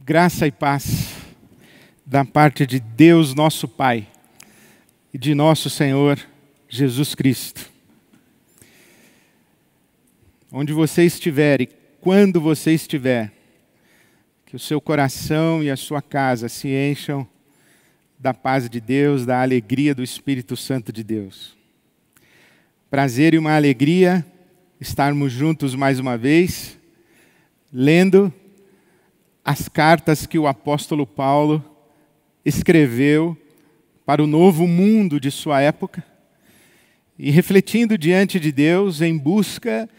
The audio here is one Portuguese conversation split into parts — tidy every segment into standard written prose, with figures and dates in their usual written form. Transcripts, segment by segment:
Graça e paz da parte de Deus nosso Pai e de nosso Senhor Jesus Cristo. Onde você estiver e quando você estiver, que o seu coração e a sua casa se encham da paz de Deus, da alegria do Espírito Santo de Deus. Prazer e uma alegria estarmos juntos mais uma vez, lendo as cartas que o apóstolo Paulo escreveu para o novo mundo de sua época e refletindo diante de Deus em busca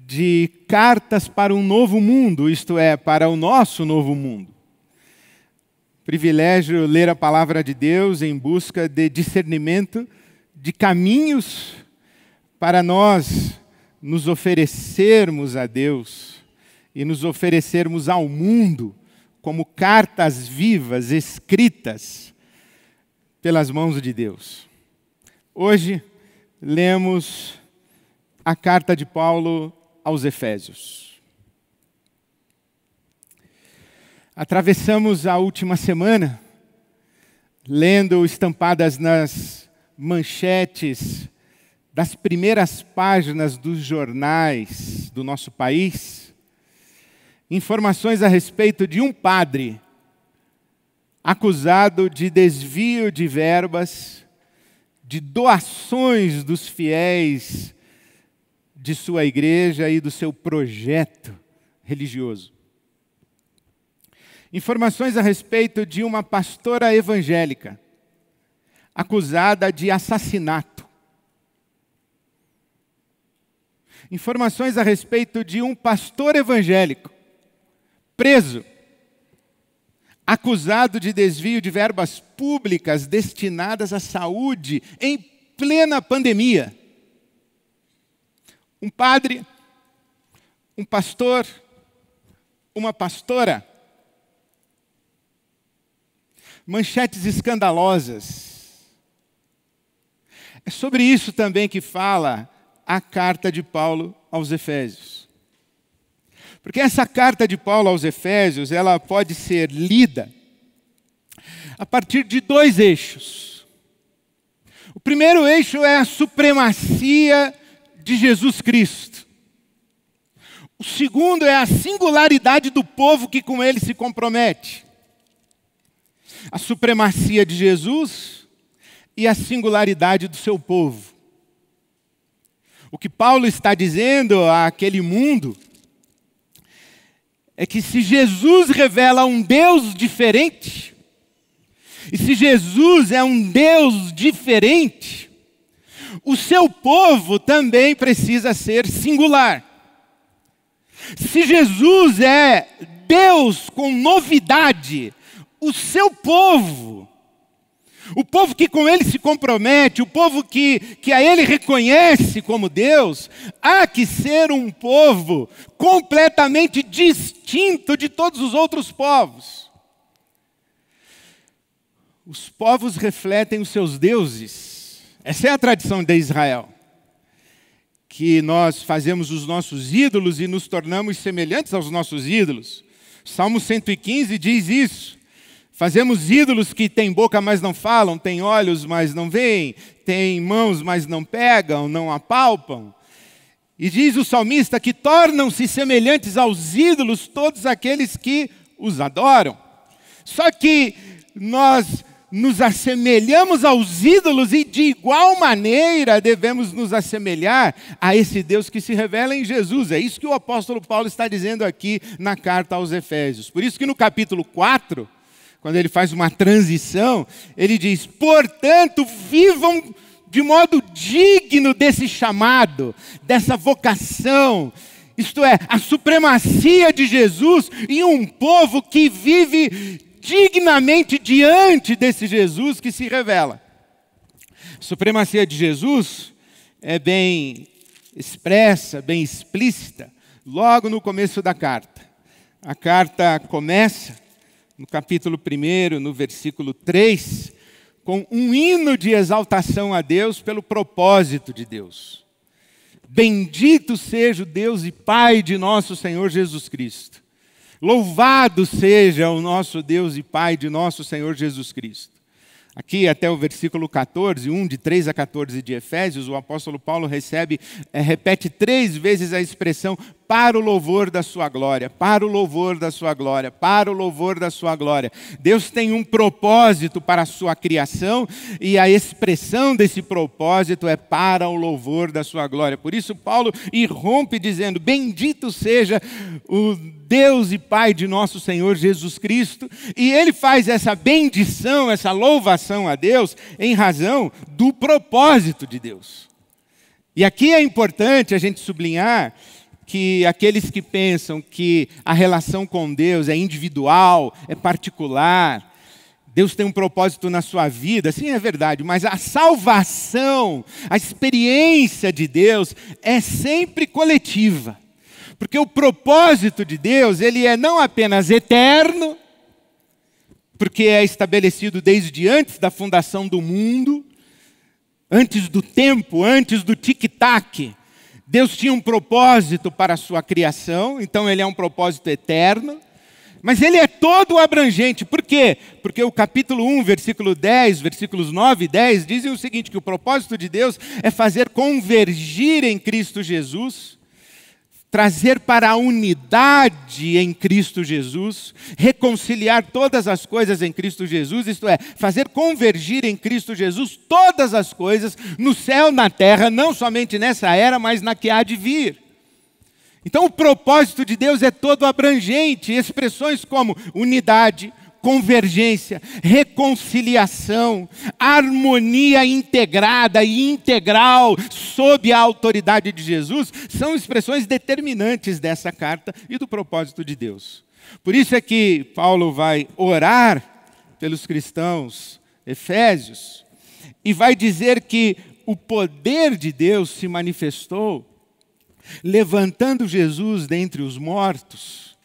de cartas para um novo mundo, isto é, para o nosso novo mundo. Privilégio ler a palavra de Deus em busca de discernimento de caminhos para nós nos oferecermos a Deus e nos oferecermos ao mundo como cartas vivas escritas pelas mãos de Deus. Hoje lemos a carta de Paulo aos Efésios. Atravessamos a última semana lendo estampadas nas manchetes das primeiras páginas dos jornais do nosso país informações a respeito de um padre acusado de desvio de verbas, de doações dos fiéis de sua igreja e do seu projeto religioso. Informações a respeito de uma pastora evangélica acusada de assassinato. Informações a respeito de um pastor evangélico preso, acusado de desvio de verbas públicas destinadas à saúde em plena pandemia. Um padre, um pastor, uma pastora. Manchetes escandalosas. É sobre isso também que fala a carta de Paulo aos Efésios. Porque essa carta de Paulo aos Efésios, ela pode ser lida a partir de dois eixos. O primeiro eixo é a supremacia de Jesus Cristo. O segundo é a singularidade do povo que com ele se compromete. A supremacia de Jesus e a singularidade do seu povo. O que Paulo está dizendo àquele mundo é que se Jesus revela um Deus diferente, e se Jesus é um Deus diferente, o seu povo também precisa ser singular. Se Jesus é Deus com novidade, o seu povo, o povo que com ele se compromete, o povo que a ele reconhece como Deus, há que ser um povo completamente distinto de todos os outros povos. Os povos refletem os seus deuses. Essa é a tradição de Israel. Que nós fazemos os nossos ídolos e nos tornamos semelhantes aos nossos ídolos. Salmo 115 diz isso. Fazemos ídolos que têm boca, mas não falam, têm olhos, mas não veem, têm mãos, mas não pegam, não apalpam. E diz o salmista que tornam-se semelhantes aos ídolos todos aqueles que os adoram. Só que nós nos assemelhamos aos ídolos e de igual maneira devemos nos assemelhar a esse Deus que se revela em Jesus. É isso que o apóstolo Paulo está dizendo aqui na carta aos Efésios. Por isso que no capítulo 4... quando ele faz uma transição, ele diz: portanto, vivam de modo digno desse chamado, dessa vocação, isto é, a supremacia de Jesus e um povo que vive dignamente diante desse Jesus que se revela. A supremacia de Jesus é bem expressa, bem explícita, logo no começo da carta. A carta começa no capítulo 1, no versículo 3, com um hino de exaltação a Deus pelo propósito de Deus. Bendito seja o Deus e Pai de nosso Senhor Jesus Cristo, Louvado seja o nosso Deus e Pai de nosso Senhor Jesus Cristo. Aqui até o versículo 14, 1 de 3 a 14 de Efésios, o apóstolo Paulo repete 3 vezes a expressão para o louvor da sua glória, para o louvor da sua glória, para o louvor da sua glória. Deus tem um propósito para a sua criação e a expressão desse propósito é para o louvor da sua glória. Por isso Paulo irrompe dizendo, bendito seja o Deus e Pai de nosso Senhor Jesus Cristo. E ele faz essa bendição, essa louvação a Deus em razão do propósito de Deus. E aqui é importante a gente sublinhar que aqueles que pensam que a relação com Deus é individual, é particular, Deus tem um propósito na sua vida, sim, é verdade, mas a salvação, a experiência de Deus é sempre coletiva. Porque o propósito de Deus, ele é não apenas eterno, porque é estabelecido desde antes da fundação do mundo, antes do tempo, antes do tic-tac. Deus tinha um propósito para a sua criação, então ele é um propósito eterno, mas ele é todo abrangente. Por quê? Porque o capítulo 1, versículo 10, versículos 9 e 10 dizem o seguinte, que o propósito de Deus é fazer convergir em Cristo Jesus, trazer para a unidade em Cristo Jesus, reconciliar todas as coisas em Cristo Jesus, isto é, fazer convergir em Cristo Jesus todas as coisas no céu, na terra, não somente nessa era, mas na que há de vir. Então o propósito de Deus é todo abrangente, expressões como unidade, convergência, reconciliação, harmonia integrada e integral sob a autoridade de Jesus, são expressões determinantes dessa carta e do propósito de Deus. Por isso é que Paulo vai orar pelos cristãos efésios e vai dizer que o poder de Deus se manifestou levantando Jesus dentre os mortos.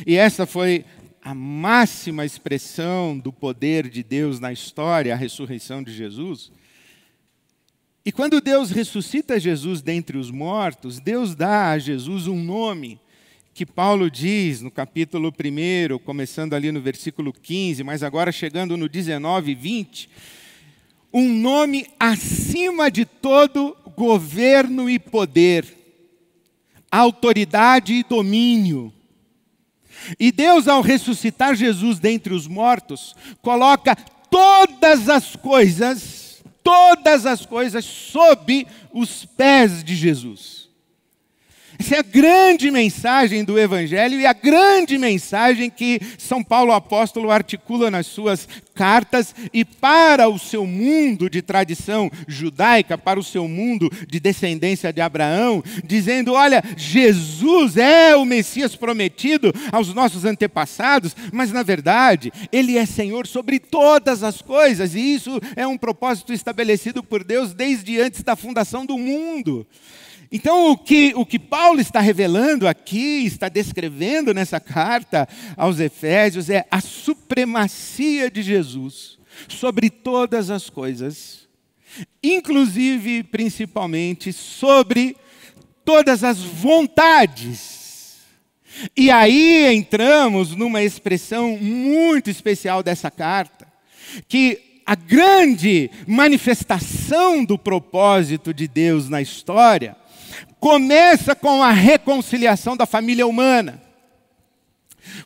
E essa foi a máxima expressão do poder de Deus na história, a ressurreição de Jesus. E quando Deus ressuscita Jesus dentre os mortos, Deus dá a Jesus um nome, que Paulo diz no capítulo 1, começando ali no versículo 15, mas agora chegando no 19 e 20, um nome acima de todo governo e poder, autoridade e domínio. E Deus, ao ressuscitar Jesus dentre os mortos, coloca todas as coisas sob os pés de Jesus. Essa é a grande mensagem do Evangelho e a grande mensagem que São Paulo apóstolo articula nas suas cartas e para o seu mundo de tradição judaica, para o seu mundo de descendência de Abraão, dizendo, olha, Jesus é o Messias prometido aos nossos antepassados, mas na verdade, Ele é Senhor sobre todas as coisas e isso é um propósito estabelecido por Deus desde antes da fundação do mundo. Então, o que Paulo está revelando aqui, está descrevendo nessa carta aos Efésios, é a supremacia de Jesus sobre todas as coisas, inclusive, principalmente, sobre todas as vontades. E aí entramos numa expressão muito especial dessa carta, que a grande manifestação do propósito de Deus na história começa com a reconciliação da família humana.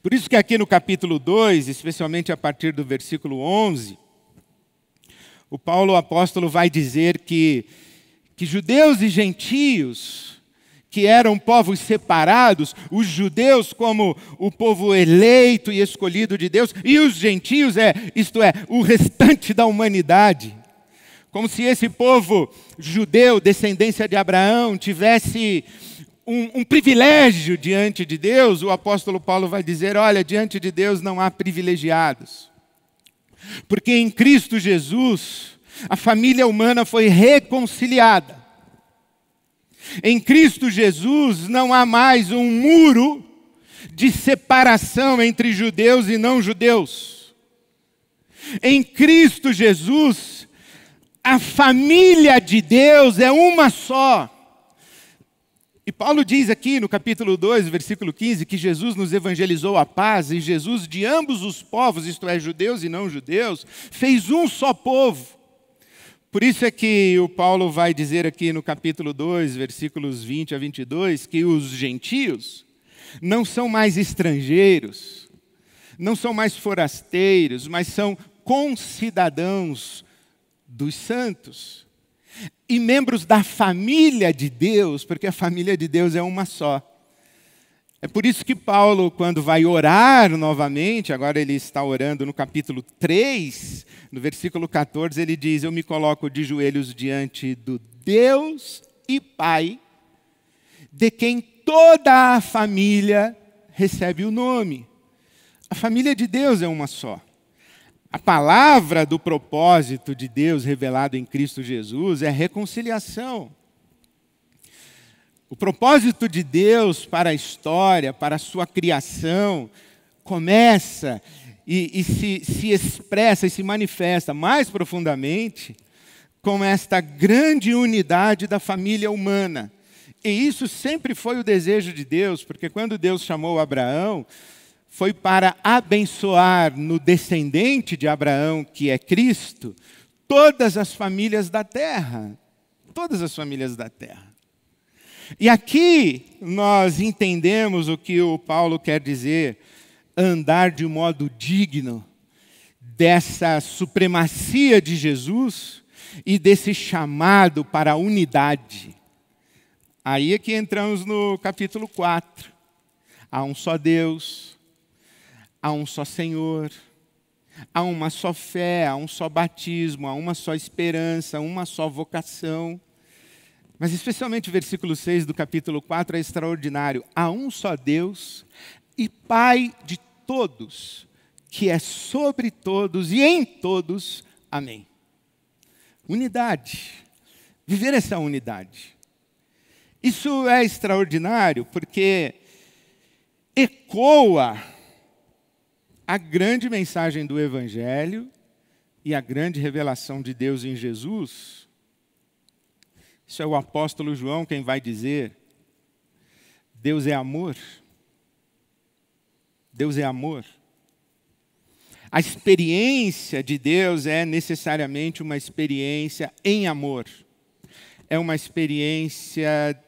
Por isso que aqui no capítulo 2, especialmente a partir do versículo 11, o Paulo apóstolo vai dizer que judeus e gentios, que eram povos separados, os judeus como o povo eleito e escolhido de Deus, e os gentios, isto é, o restante da humanidade. Como se esse povo judeu, descendência de Abraão, tivesse um privilégio diante de Deus. O apóstolo Paulo vai dizer, olha, diante de Deus não há privilegiados. Porque em Cristo Jesus, a família humana foi reconciliada. Em Cristo Jesus não há mais um muro de separação entre judeus e não judeus. Em Cristo Jesus, a família de Deus é uma só. E Paulo diz aqui no capítulo 2, versículo 15, que Jesus nos evangelizou a paz, e Jesus de ambos os povos, isto é, judeus e não judeus, fez um só povo. Por isso é que o Paulo vai dizer aqui no capítulo 2, versículos 20 a 22, que os gentios não são mais estrangeiros, não são mais forasteiros, mas são concidadãos dos santos e membros da família de Deus, porque a família de Deus é uma só. É por isso que Paulo, quando vai orar novamente, agora ele está orando no capítulo 3, no versículo 14, ele diz: eu me coloco de joelhos diante do Deus e Pai, de quem toda a família recebe o nome. A família de Deus é uma só. A palavra do propósito de Deus revelado em Cristo Jesus é reconciliação. O propósito de Deus para a história, para a sua criação, começa e se expressa e se manifesta mais profundamente com esta grande unidade da família humana. E isso sempre foi o desejo de Deus, porque quando Deus chamou Abraão, foi para abençoar no descendente de Abraão, que é Cristo, todas as famílias da terra. Todas as famílias da terra. E aqui nós entendemos o que o Paulo quer dizer, andar de modo digno dessa supremacia de Jesus e desse chamado para a unidade. Aí é que entramos no capítulo 4. Há um só Deus, há um só Senhor, há uma só fé, há um só batismo, há uma só esperança, uma só vocação. Mas especialmente o versículo 6 do capítulo 4 é extraordinário. Há um só Deus e Pai de todos, que é sobre todos e em todos. Amém. Unidade. Viver essa unidade. Isso é extraordinário porque ecoa a grande mensagem do Evangelho e a grande revelação de Deus em Jesus. Isso é o apóstolo João quem vai dizer. Deus é amor. Deus é amor. A experiência de Deus é necessariamente uma experiência em amor. É uma experiência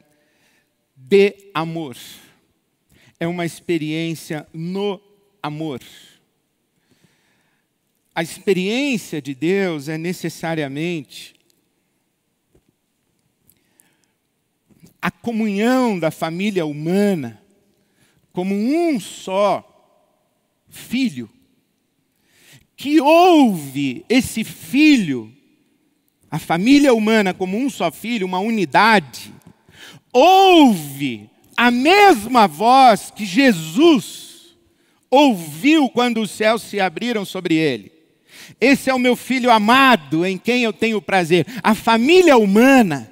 de amor. É uma experiência no amor. A experiência de Deus é necessariamente a comunhão da família humana como um só filho, que ouve esse filho, a família humana como um só filho, uma unidade, ouve a mesma voz que Jesus ouviu quando os céus se abriram sobre ele. Esse é o meu filho amado, em quem eu tenho prazer. A família humana,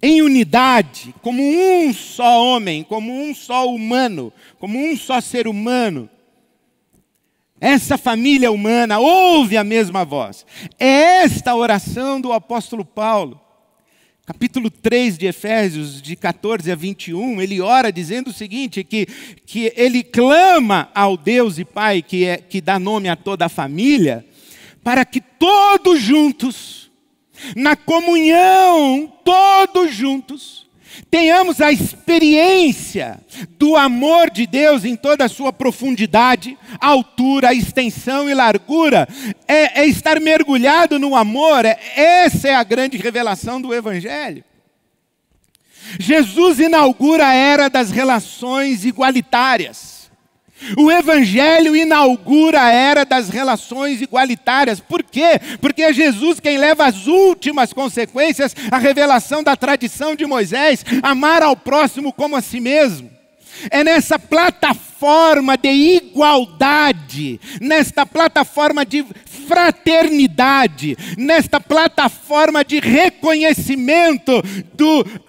em unidade, como um só homem, como um só humano, como um só ser humano. Essa família humana ouve a mesma voz. É esta a oração do apóstolo Paulo. Capítulo 3 de Efésios, de 14 a 21, ele ora dizendo o seguinte, que ele clama ao Deus e Pai, que dá nome a toda a família, para que todos juntos, na comunhão, todos juntos, tenhamos a experiência do amor de Deus em toda a sua profundidade, altura, extensão e largura. É estar mergulhado no amor. Essa é a grande revelação do Evangelho. Jesus inaugura a era das relações igualitárias. O Evangelho inaugura a era das relações igualitárias. Por quê? Porque é Jesus quem leva as últimas consequências, a revelação da tradição de Moisés, amar ao próximo como a si mesmo. É nessa plataforma de igualdade, nesta plataforma de fraternidade, nesta plataforma de reconhecimento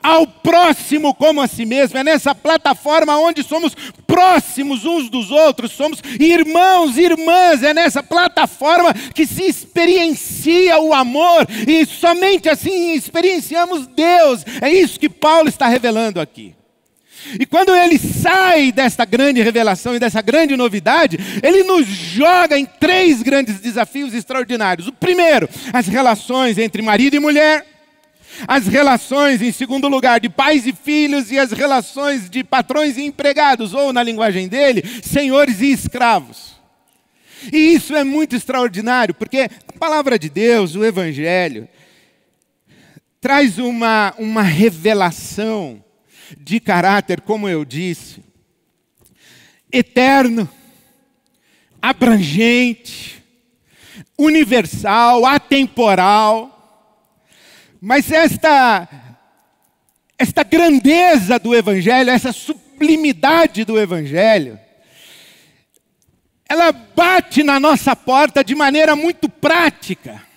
ao próximo como a si mesmo. É nessa plataforma onde somos próximos uns dos outros, somos irmãos e irmãs. É nessa plataforma que se experiencia o amor, e somente assim experienciamos Deus. É isso que Paulo está revelando aqui. E quando ele sai desta grande revelação e dessa grande novidade, ele nos joga em 3 grandes desafios extraordinários. O primeiro, as relações entre marido e mulher. As relações, em segundo lugar, de pais e filhos, e as relações de patrões e empregados, ou na linguagem dele, senhores e escravos. E isso é muito extraordinário, porque a palavra de Deus, o Evangelho, traz uma revelação de caráter, como eu disse, eterno, abrangente, universal, atemporal. Mas esta grandeza do Evangelho, essa sublimidade do Evangelho, ela bate na nossa porta de maneira muito prática.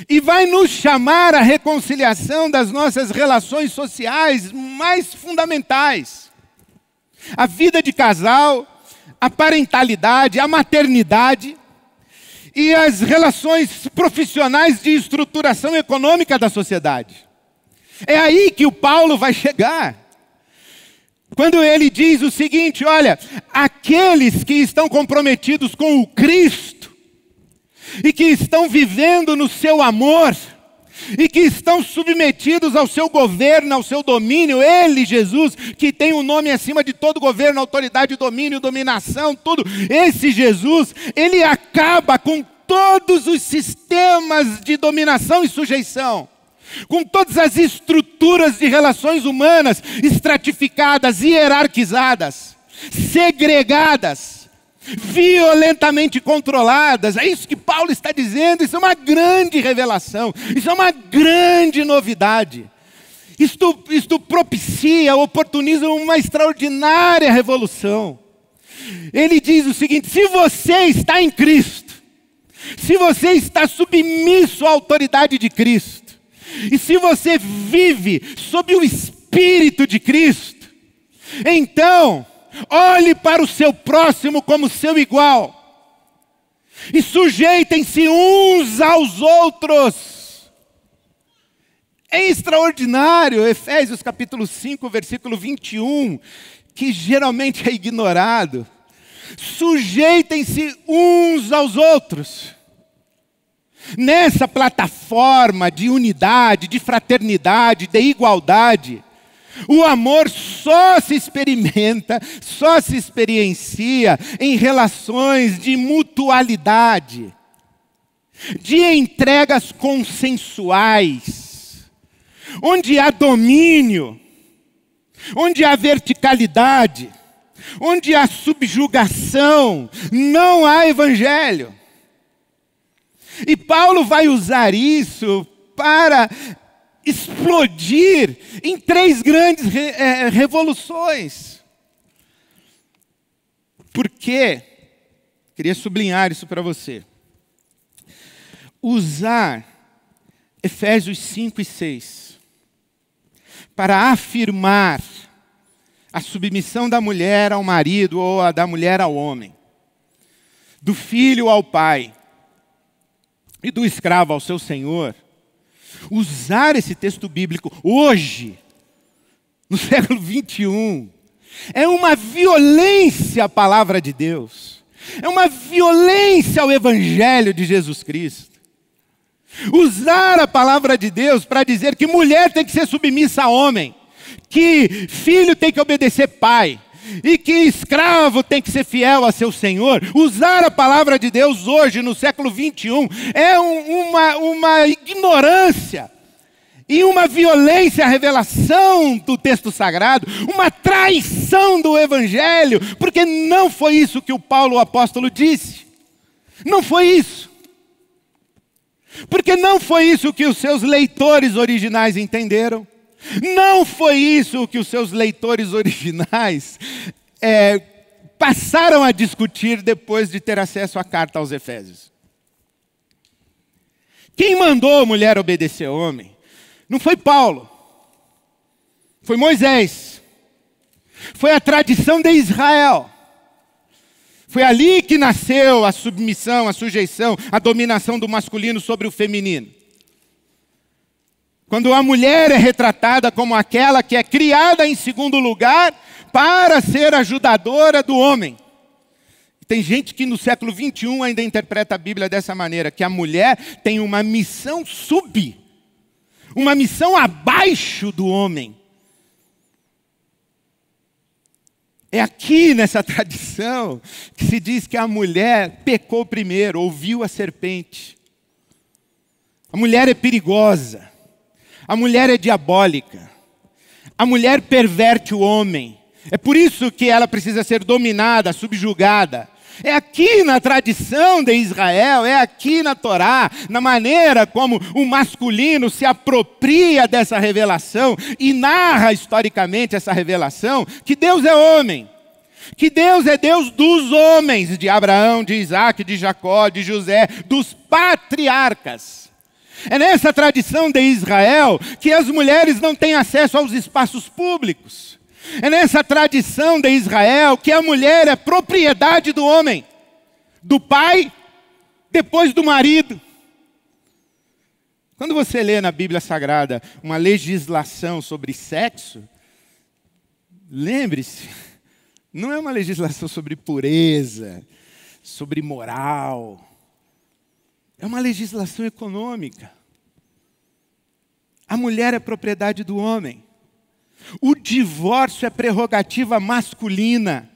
E vai nos chamar à reconciliação das nossas relações sociais mais fundamentais. A vida de casal, a parentalidade, a maternidade e as relações profissionais de estruturação econômica da sociedade. É aí que o Paulo vai chegar. Quando ele diz o seguinte: olha, aqueles que estão comprometidos com o Cristo, e que estão vivendo no seu amor, e que estão submetidos ao seu governo, ao seu domínio, ele, Jesus, que tem um nome acima de todo governo, autoridade, domínio, dominação, tudo, esse Jesus, ele acaba com todos os sistemas de dominação e sujeição, com todas as estruturas de relações humanas estratificadas, hierarquizadas, segregadas, violentamente controladas. É isso que Paulo está dizendo. Isso é uma grande revelação, isso é uma grande novidade. Isto propicia, oportuniza uma extraordinária revolução. Ele diz o seguinte: se você está em Cristo, se você está submisso à autoridade de Cristo, e se você vive sob o Espírito de Cristo, então olhe para o seu próximo como seu igual. E sujeitem-se uns aos outros. É extraordinário. Efésios capítulo 5, versículo 21, que geralmente é ignorado. Sujeitem-se uns aos outros. Nessa plataforma de unidade, de fraternidade, de igualdade, o amor só se experimenta, só se experiencia em relações de mutualidade, de entregas consensuais, onde há domínio, onde há verticalidade, onde há subjugação, não há evangelho. E Paulo vai usar isso para explodir em 3 grandes revoluções. Por quê? Queria sublinhar isso para você. Usar Efésios 5 e 6 para afirmar a submissão da mulher ao marido ou a da mulher ao homem, do filho ao pai e do escravo ao seu senhor. Usar esse texto bíblico hoje, no século 21, é uma violência à palavra de Deus. É uma violência ao Evangelho de Jesus Cristo. Usar a palavra de Deus para dizer que mulher tem que ser submissa a homem, que filho tem que obedecer pai, e que escravo tem que ser fiel a seu senhor. Usar a palavra de Deus hoje, no século 21, é uma ignorância e uma violência à revelação do texto sagrado, uma traição do Evangelho, porque não foi isso que o Paulo, o apóstolo, disse. Não foi isso. Porque não foi isso que os seus leitores originais entenderam. Não foi isso que os seus leitores originais passaram a discutir depois de ter acesso à carta aos Efésios. Quem mandou a mulher obedecer ao homem? Não foi Paulo. Foi Moisés. Foi a tradição de Israel. Foi ali que nasceu a submissão, a sujeição, a dominação do masculino sobre o feminino. Quando a mulher é retratada como aquela que é criada em segundo lugar para ser ajudadora do homem. Tem gente que no século 21 ainda interpreta a Bíblia dessa maneira, que a mulher tem uma missão uma missão abaixo do homem. É aqui nessa tradição que se diz que a mulher pecou primeiro, ouviu a serpente. A mulher é perigosa. A mulher é diabólica. A mulher perverte o homem. É por isso que ela precisa ser dominada, subjugada. É aqui na tradição de Israel, é aqui na Torá, na maneira como o masculino se apropria dessa revelação e narra historicamente essa revelação, que Deus é homem. Que Deus é Deus dos homens, de Abraão, de Isaac, de Jacó, de José, dos patriarcas. É nessa tradição de Israel que as mulheres não têm acesso aos espaços públicos. É nessa tradição de Israel que a mulher é propriedade do homem, do pai, depois do marido. Quando você lê na Bíblia Sagrada uma legislação sobre sexo, lembre-se, não é uma legislação sobre pureza, sobre moral. É uma legislação econômica. A mulher é propriedade do homem. O divórcio é prerrogativa masculina.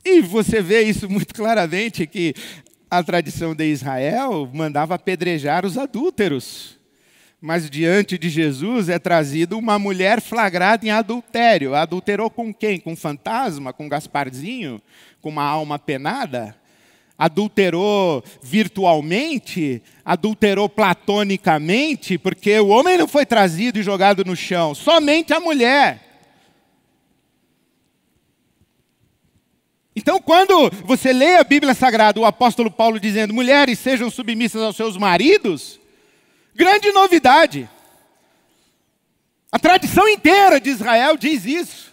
E você vê isso muito claramente, que a tradição de Israel mandava apedrejar os adúlteros. Mas diante de Jesus é trazida uma mulher flagrada em adultério. Adulterou com quem? Com fantasma? Com Gasparzinho? Com uma alma penada? Adulterou virtualmente? Adulterou platonicamente? Porque o homem não foi trazido e jogado no chão, somente a mulher. Então, quando você lê a Bíblia Sagrada, o apóstolo Paulo dizendo, mulheres sejam submissas aos seus maridos, grande novidade. A tradição inteira de Israel diz isso.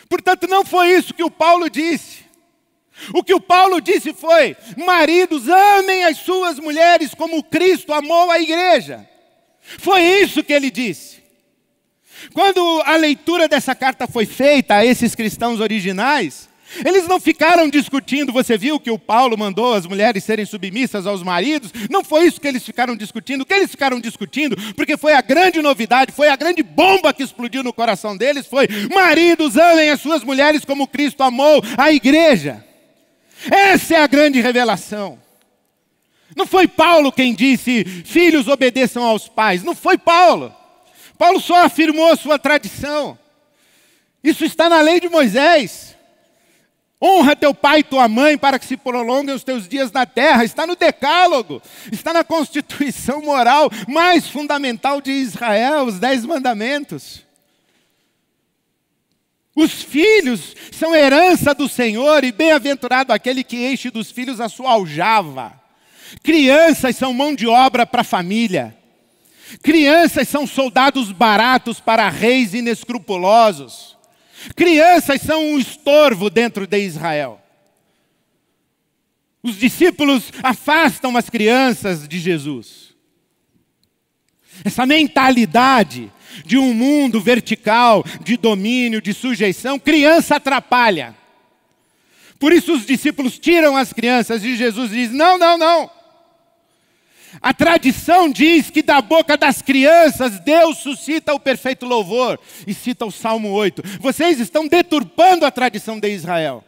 Portanto, não foi isso que o Paulo disse. O que o Paulo disse foi, maridos, amem as suas mulheres como Cristo amou a igreja. Foi isso que ele disse. Quando a leitura dessa carta foi feita a esses cristãos originais, eles não ficaram discutindo, você viu que o Paulo mandou as mulheres serem submissas aos maridos? Não foi isso que eles ficaram discutindo. O que eles ficaram discutindo, porque foi a grande novidade, foi a grande bomba que explodiu no coração deles, foi, maridos, amem as suas mulheres como Cristo amou a igreja. Essa é a grande revelação. Não foi Paulo quem disse, filhos obedeçam aos pais. Não foi Paulo. Paulo só afirmou a sua tradição. Isso está na lei de Moisés. Honra teu pai e tua mãe para que se prolonguem os teus dias na terra. Está no decálogo. Está na constituição moral mais fundamental de Israel, os 10 mandamentos. Os filhos são herança do Senhor e bem-aventurado aquele que enche dos filhos a sua aljava. Crianças são mão de obra para a família. Crianças são soldados baratos para reis inescrupulosos. Crianças são um estorvo dentro de Israel. Os discípulos afastam as crianças de Jesus. Essa mentalidade de um mundo vertical, de domínio, de sujeição, criança atrapalha. Por isso os discípulos tiram as crianças e Jesus diz, não, não, não. A tradição diz que da boca das crianças Deus suscita o perfeito louvor. E cita o Salmo 8. Vocês estão deturpando a tradição de Israel.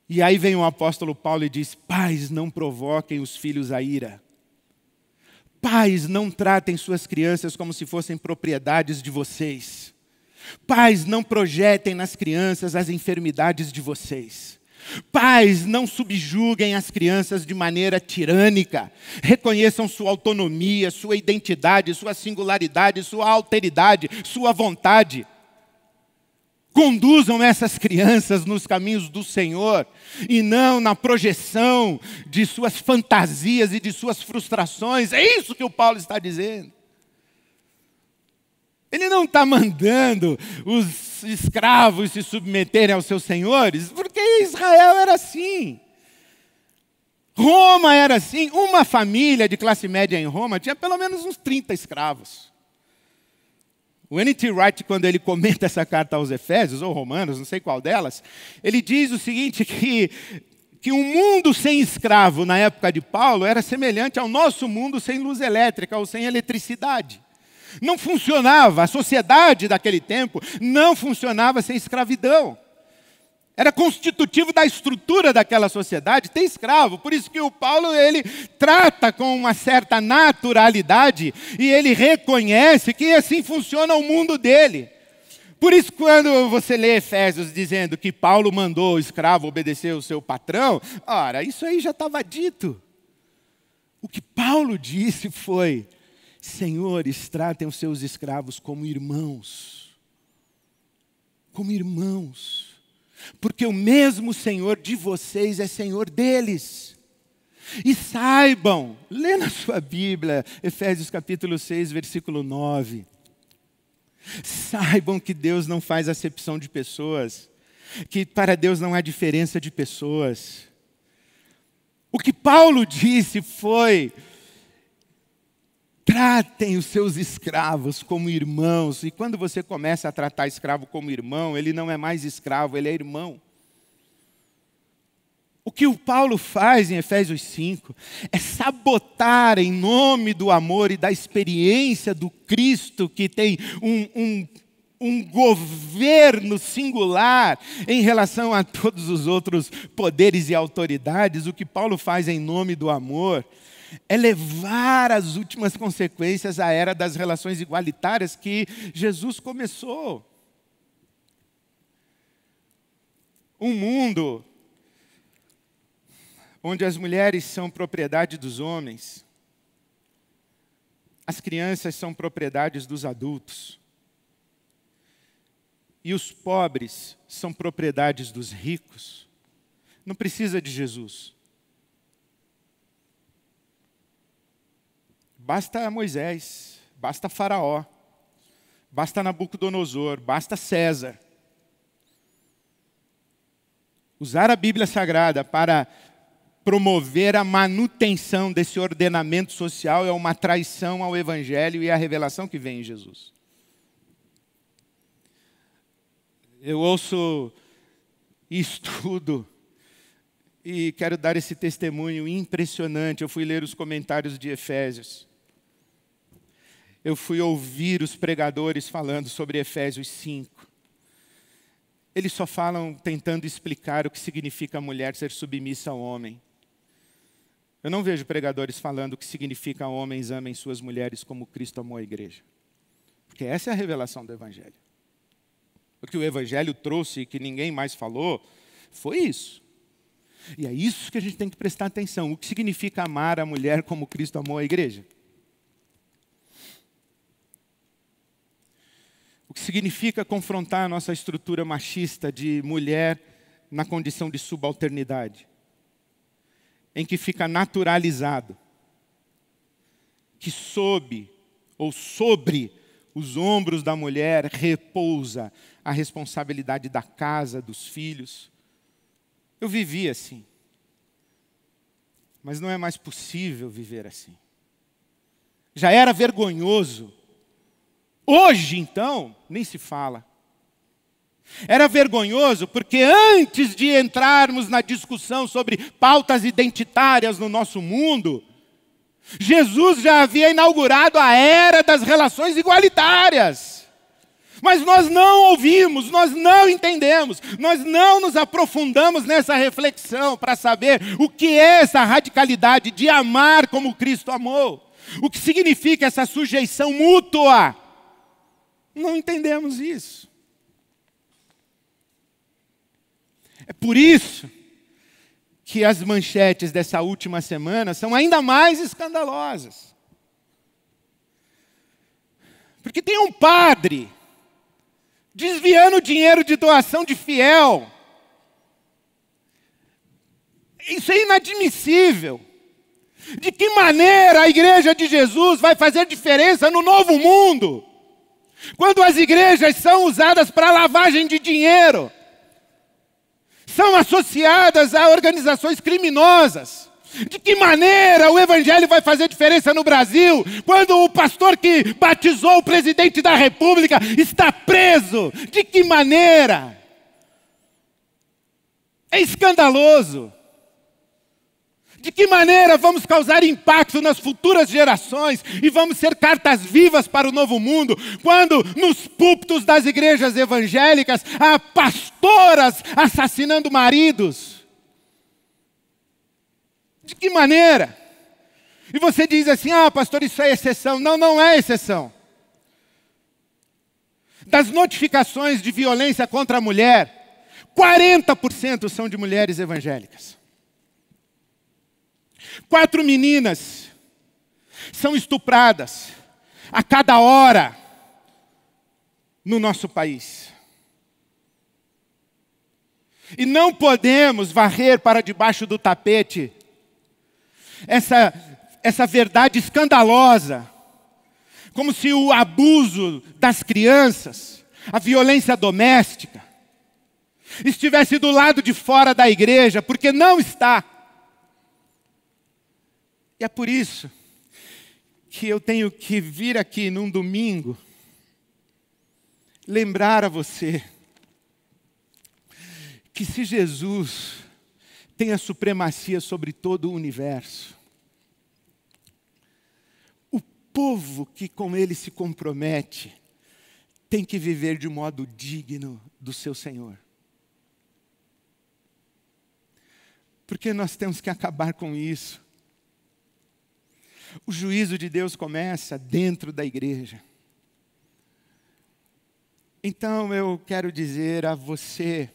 E aí vem o apóstolo Paulo e diz, pais, não provoquem os filhos à ira. Pais, não tratem suas crianças como se fossem propriedades de vocês. Pais, não projetem nas crianças as enfermidades de vocês. Pais, não subjuguem as crianças de maneira tirânica. Reconheçam sua autonomia, sua identidade, sua singularidade, sua alteridade, sua vontade. Conduzam essas crianças nos caminhos do Senhor e não na projeção de suas fantasias e de suas frustrações. É isso que o Paulo está dizendo. Ele não está mandando os escravos se submeterem aos seus senhores, porque Israel era assim. Roma era assim. Uma família de classe média em Roma tinha pelo menos uns 30 escravos. O N.T. Wright, quando ele comenta essa carta aos Efésios, ou Romanos, não sei qual delas, ele diz o seguinte, que um mundo sem escravo na época de Paulo era semelhante ao nosso mundo sem luz elétrica ou sem eletricidade. Não funcionava, a sociedade daquele tempo não funcionava sem escravidão. Era constitutivo da estrutura daquela sociedade ter escravo. Por isso que o Paulo, ele trata com uma certa naturalidade e ele reconhece que assim funciona o mundo dele. Por isso, quando você lê Efésios dizendo que Paulo mandou o escravo obedecer o seu patrão, ora, isso aí já estava dito. O que Paulo disse foi: senhores, tratem os seus escravos como irmãos. Como irmãos. Porque o mesmo Senhor de vocês é Senhor deles. E saibam, lê na sua Bíblia, Efésios capítulo 6, versículo 9. Saibam que Deus não faz acepção de pessoas. Que para Deus não há diferença de pessoas. O que Paulo disse foi: tratem os seus escravos como irmãos. E quando você começa a tratar escravo como irmão, ele não é mais escravo, ele é irmão. O que o Paulo faz em Efésios 5 é sabotar em nome do amor e da experiência do Cristo, que tem um governo singular em relação a todos os outros poderes e autoridades. O que Paulo faz em nome do amor é levar as últimas consequências à era das relações igualitárias que Jesus começou. Um mundo onde as mulheres são propriedade dos homens, as crianças são propriedades dos adultos, e os pobres são propriedades dos ricos. Não precisa de Jesus. Basta Moisés, basta Faraó, basta Nabucodonosor, basta César. Usar a Bíblia Sagrada para promover a manutenção desse ordenamento social é uma traição ao Evangelho e à revelação que vem em Jesus. Eu ouço e estudo e quero dar esse testemunho impressionante. Eu fui ler os comentários de Efésios. Eu fui ouvir os pregadores falando sobre Efésios 5. Eles só falam tentando explicar o que significa a mulher ser submissa ao homem. Eu não vejo pregadores falando o que significa homens amem suas mulheres como Cristo amou a igreja. Porque essa é a revelação do Evangelho. O que o Evangelho trouxe e que ninguém mais falou foi isso. E é isso que a gente tem que prestar atenção. O que significa amar a mulher como Cristo amou a igreja? O que significa confrontar a nossa estrutura machista de mulher na condição de subalternidade, em que fica naturalizado que sob ou sobre os ombros da mulher repousa a responsabilidade da casa, dos filhos. Eu vivi assim, mas não é mais possível viver assim. Já era vergonhoso. Hoje, então, nem se fala. Era vergonhoso porque antes de entrarmos na discussão sobre pautas identitárias no nosso mundo, Jesus já havia inaugurado a era das relações igualitárias. Mas nós não ouvimos, nós não entendemos, nós não nos aprofundamos nessa reflexão para saber o que é essa radicalidade de amar como Cristo amou. O que significa essa sujeição mútua. Não entendemos isso. É por isso que as manchetes dessa última semana são ainda mais escandalosas. Porque tem um padre desviando dinheiro de doação de fiel. Isso é inadmissível. De que maneira a igreja de Jesus vai fazer diferença no novo mundo? Quando as igrejas são usadas para lavagem de dinheiro, são associadas a organizações criminosas. De que maneira o evangelho vai fazer diferença no Brasil, quando o pastor que batizou o presidente da República está preso? De que maneira? É escandaloso. De que maneira vamos causar impacto nas futuras gerações e vamos ser cartas vivas para o novo mundo, quando nos púlpitos das igrejas evangélicas há pastoras assassinando maridos? De que maneira? E você diz assim, pastor, isso é exceção. Não, não é exceção. Das notificações de violência contra a mulher, 40% são de mulheres evangélicas. 4 meninas são estupradas a cada hora no nosso país. E não podemos varrer para debaixo do tapete essa verdade escandalosa, como se o abuso das crianças, a violência doméstica, estivesse do lado de fora da igreja, porque não está. E é por isso que eu tenho que vir aqui num domingo, lembrar a você que se Jesus tem a supremacia sobre todo o universo, o povo que com ele se compromete tem que viver de modo digno do seu Senhor. Porque nós temos que acabar com isso. O juízo de Deus começa dentro da igreja. Então eu quero dizer a você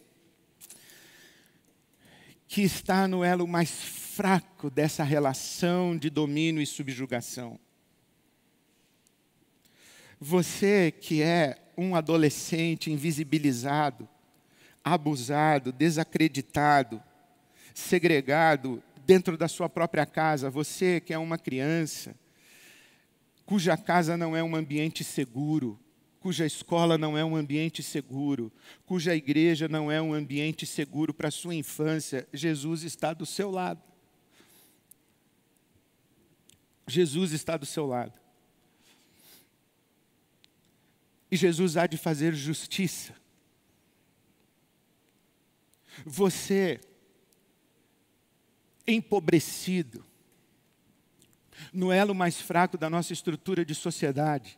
que está no elo mais fraco dessa relação de domínio e subjugação. Você que é um adolescente invisibilizado, abusado, desacreditado, segregado dentro da sua própria casa, você que é uma criança, cuja casa não é um ambiente seguro, cuja escola não é um ambiente seguro, cuja igreja não é um ambiente seguro para a sua infância, Jesus está do seu lado. Jesus está do seu lado. E Jesus há de fazer justiça. Você empobrecido, no elo mais fraco da nossa estrutura de sociedade.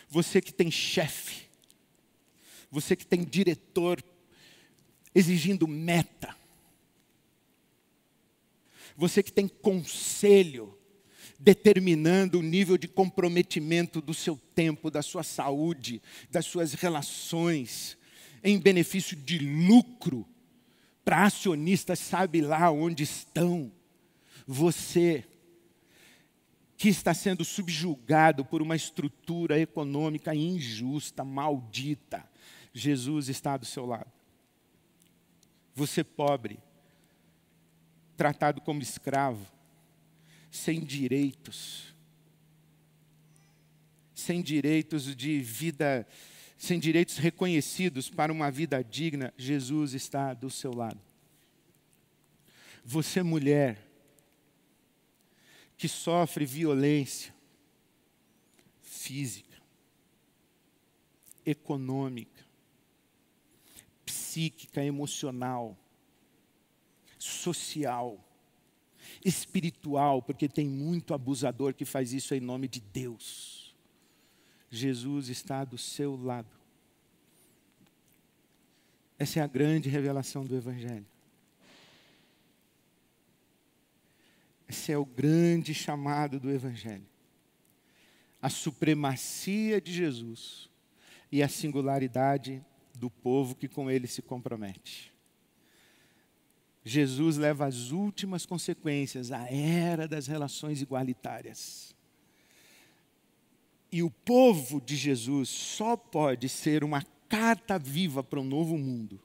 Você que tem chefe, você que tem diretor exigindo meta, você que tem conselho determinando o nível de comprometimento do seu tempo, da sua saúde, das suas relações, em benefício de lucro, para acionistas, sabe lá onde estão. Você que está sendo subjugado por uma estrutura econômica injusta, maldita, Jesus está do seu lado. Você pobre, tratado como escravo, sem direitos de vida, sem direitos reconhecidos para uma vida digna, Jesus está do seu lado. Você, mulher, que sofre violência física, econômica, psíquica, emocional, social, espiritual, porque tem muito abusador que faz isso em nome de Deus. Jesus está do seu lado. Essa é a grande revelação do Evangelho. Esse é o grande chamado do Evangelho. A supremacia de Jesus e a singularidade do povo que com ele se compromete. Jesus leva às últimas consequências, a era das relações igualitárias. E o povo de Jesus só pode ser uma carta viva para um novo mundo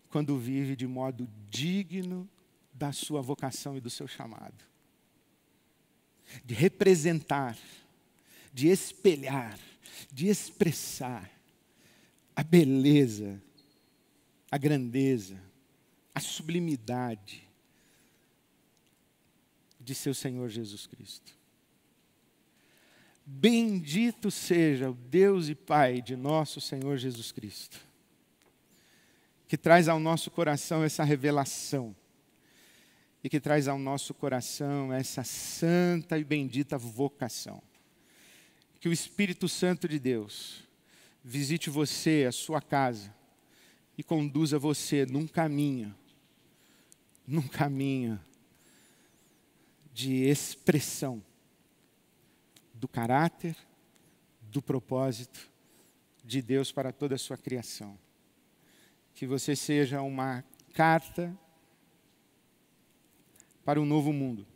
quando vive de modo digno da sua vocação e do seu chamado. De representar, de espelhar, de expressar a beleza, a grandeza, a sublimidade de seu Senhor Jesus Cristo. Bendito seja o Deus e Pai de nosso Senhor Jesus Cristo, que traz ao nosso coração essa revelação e que traz ao nosso coração essa santa e bendita vocação. Que o Espírito Santo de Deus visite você, a sua casa, e conduza você num caminho de expressão do caráter, do propósito de Deus para toda a sua criação. Que você seja uma carta para um novo mundo.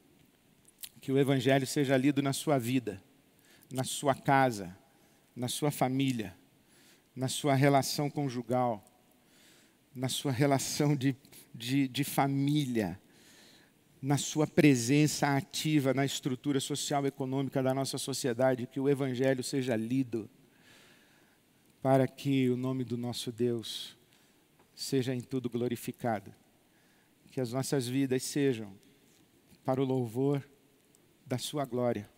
Que o Evangelho seja lido na sua vida, na sua casa, na sua família, na sua relação conjugal, na sua relação de família, na sua presença ativa na estrutura social e econômica da nossa sociedade, que o Evangelho seja lido, para que o nome do nosso Deus seja em tudo glorificado. Que as nossas vidas sejam para o louvor da sua glória.